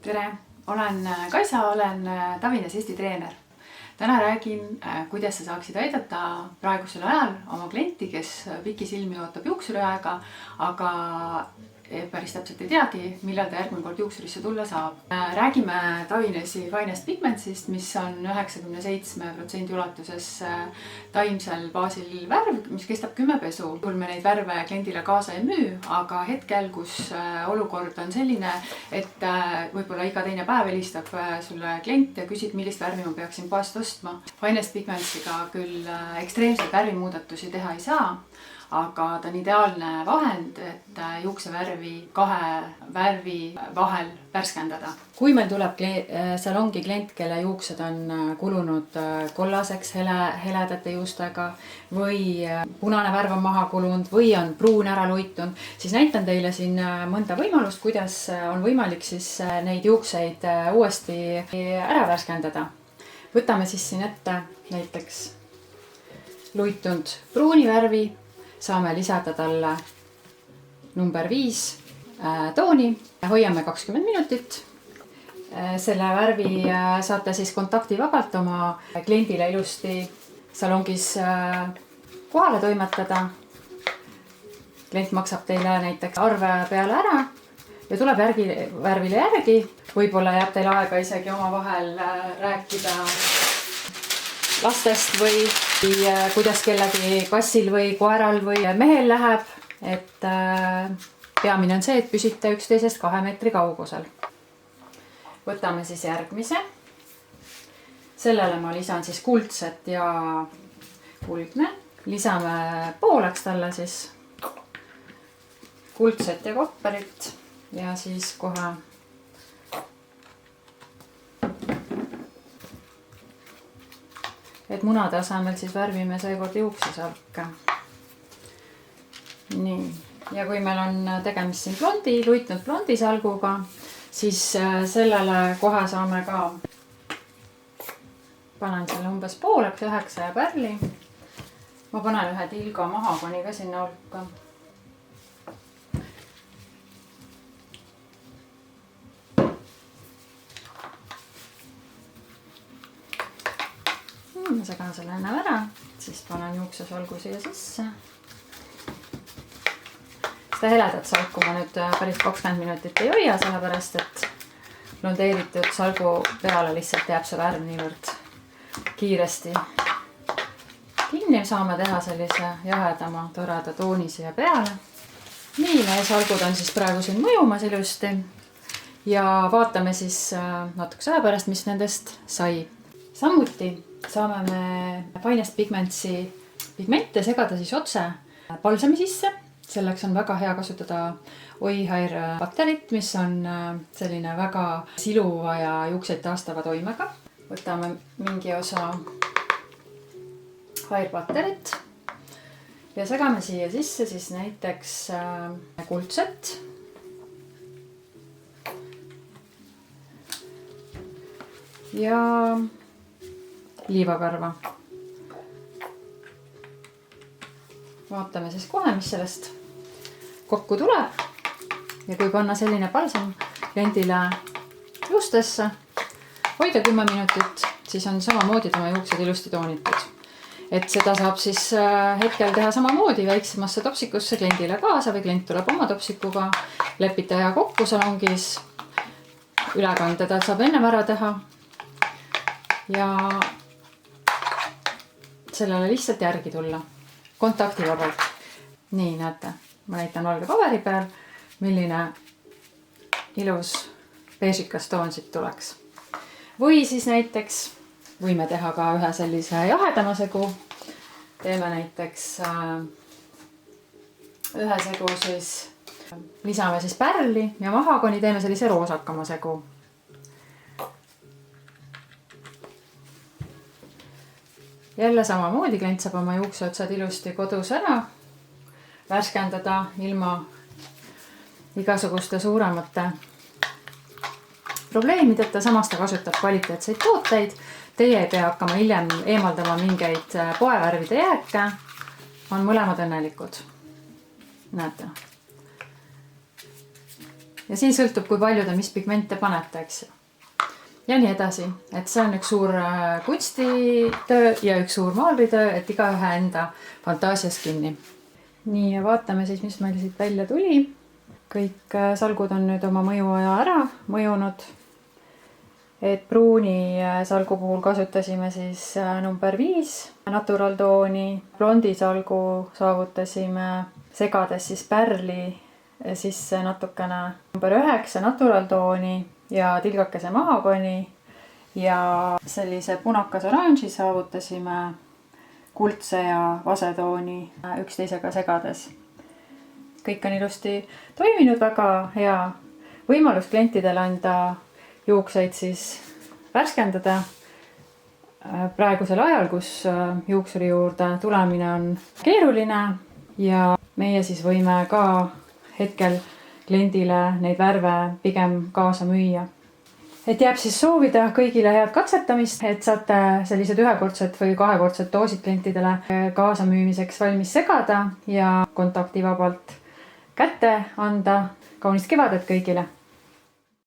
Tere, olen Kaisa, olen Tavines Eesti treener. Täna räägin, kuidas sa saaksid aidata praegusel ajal oma klienti, kes pikisilmi ootab juuksuriaega, aga päris täpselt ei teagi, millal ta järgmine kord juuksurisse tulla saab. Räägime Tavinesi Finest Pigmentsist, mis on 97% ulatuses taimsel baasil värv, mis kestab 10 pesu. Kui me neid värve kliendile kaasa ei müü, aga hetkel, kus olukord on selline, et võib-olla iga teine päev helistab sulle klient ja küsib, millist värvi ma peaksin poest ostma. Finest Pigmentsiga küll ekstreemseid värvimuudatusi teha ei saa, aga ta on ideaalne vahend, et juuksevärvi kahe värvi vahel värskendada. Kui meil tuleb salongi klient, kelle juuksed on kulunud kollaseks heledate juustega või punane värv on maha kulunud või on pruun ära luitunud, siis näitan teile siin mõnda võimalust, kuidas on võimalik siis neid juukseid uuesti ära värskendada. Võtame siis siin ette näiteks luitunud pruuni värvi. Saame lisada talle number 5 tooni. Hoiame 20 minutit. Selle värvi saate siis kontaktivabalt oma kliendile ilusti salongis kohale toimetada. Klient maksab teile näiteks arve peale ära ja tuleb värvile järgi. Võib-olla jääb teil aega isegi omavahel rääkida lastest või kuidas kellegi kassil või koeral või mehel läheb, et peamine on see, et püsite üksteisest 2 meetri kaugusel. Võtame siis järgmise. Sellele ma lisan siis kuldset ja kuldne. Lisame pooleks talle siis kuldset ja kopperit ja siis kohe et munade asemel siis värvime seekord juuksesalke. Nii. Ja kui meil on tegemist siin luitunud blondi salguga, siis sellele kohe saame ka, panen selle umbes pooleks 9 ja pärli. Ma panen ühe tilga mahakoni ka sinna hulka. Ma segan selle enne ära, siis panen juuksesalgu siia sisse. Seda heledat salku ma nüüd päris 20 minutit ei hoia, sellepärast et blondeeritud salgu peale lihtsalt jääb see värv niivõrd kiiresti kinni. Saame teha sellise jahedama toreda tooni siia peale. Nii, meie salgud on siis praegu siin mõjumas ilusti ja vaatame siis natukese aja pärast, mis nendest sai. Samuti saame me Finest Pigmentsi pigmente segada siis otse palsami sisse. Selleks on väga hea kasutada Oihair bakterit, mis on selline väga siluva ja juukseid taastava toimega. Võtame mingi osa Hair bakterit ja segame siia sisse siis näiteks kuldset ja liivakarva. Vaatame siis kohe, mis sellest kokku tuleb. Ja kui panna selline palsam kliendile juustesse, hoida 10 minutit, siis on samamoodi tema juuksed ilusti toonitud. Et seda saab siis hetkel teha samamoodi väiksemasse topsikusse kliendile kaasa või klient tuleb oma topsikuga, lepite aja kokku salongis, ülekande ta saab enne ära teha ja sellele lihtsalt järgi tulla kontaktivabalt. Nii, näete, ma näitan valge paberi peal, milline ilus beežikas toon siit tuleks. Või siis näiteks võime teha ka ühe sellise jahedama segu. Teeme näiteks ühe segu siis, lisame siis pärli ja mahakoni, teeme sellise roosakama segu. Jälle samamoodi klient saab oma juukseotsad ilusti kodus ära värskendada ilma igasuguste suuremate probleemideta. Samas ta kasutab kvaliteetseid tooteid. Teie ei pea hakkama hiljem eemaldama mingeid poevärvide jääke. On mõlemad õnnelikud. Näete. ja siin sõltub, kui palju te mis pigmente panete, eks ju. Ja nii edasi, et see on üks suur kunstitöö ja üks suur maalritöö, et igaühe enda fantaasias kinni. Nii, ja vaatame siis, mis meil siit välja tuli. Kõik salgud on nüüd oma mõjuaja ära mõjunud. Et pruuni salgu puhul kasutasime siis number 5 natural tooni. Blondi salgu saavutasime segades siis pärli sisse natukene number 9 natural tooni ja tilgakese mahagoni. Ja sellise punakas oranži saavutasime kuldse ja vasetooni üksteisega segades. Kõik on ilusti toiminud, väga hea võimalus klientidele anda juukseid siis värskendada praegusel ajal, kus juuksuri juurde tulemine on keeruline ja meie siis võime ka hetkel kliendile neid värve pigem kaasa müüa. Et jääb siis soovida kõigile head katsetamist, et saate sellised ühekordsed või kahekordsed doosid klientidele kaasa müümiseks valmis segada ja kontaktivabalt kätte anda. Kaunist kevadet kõigile!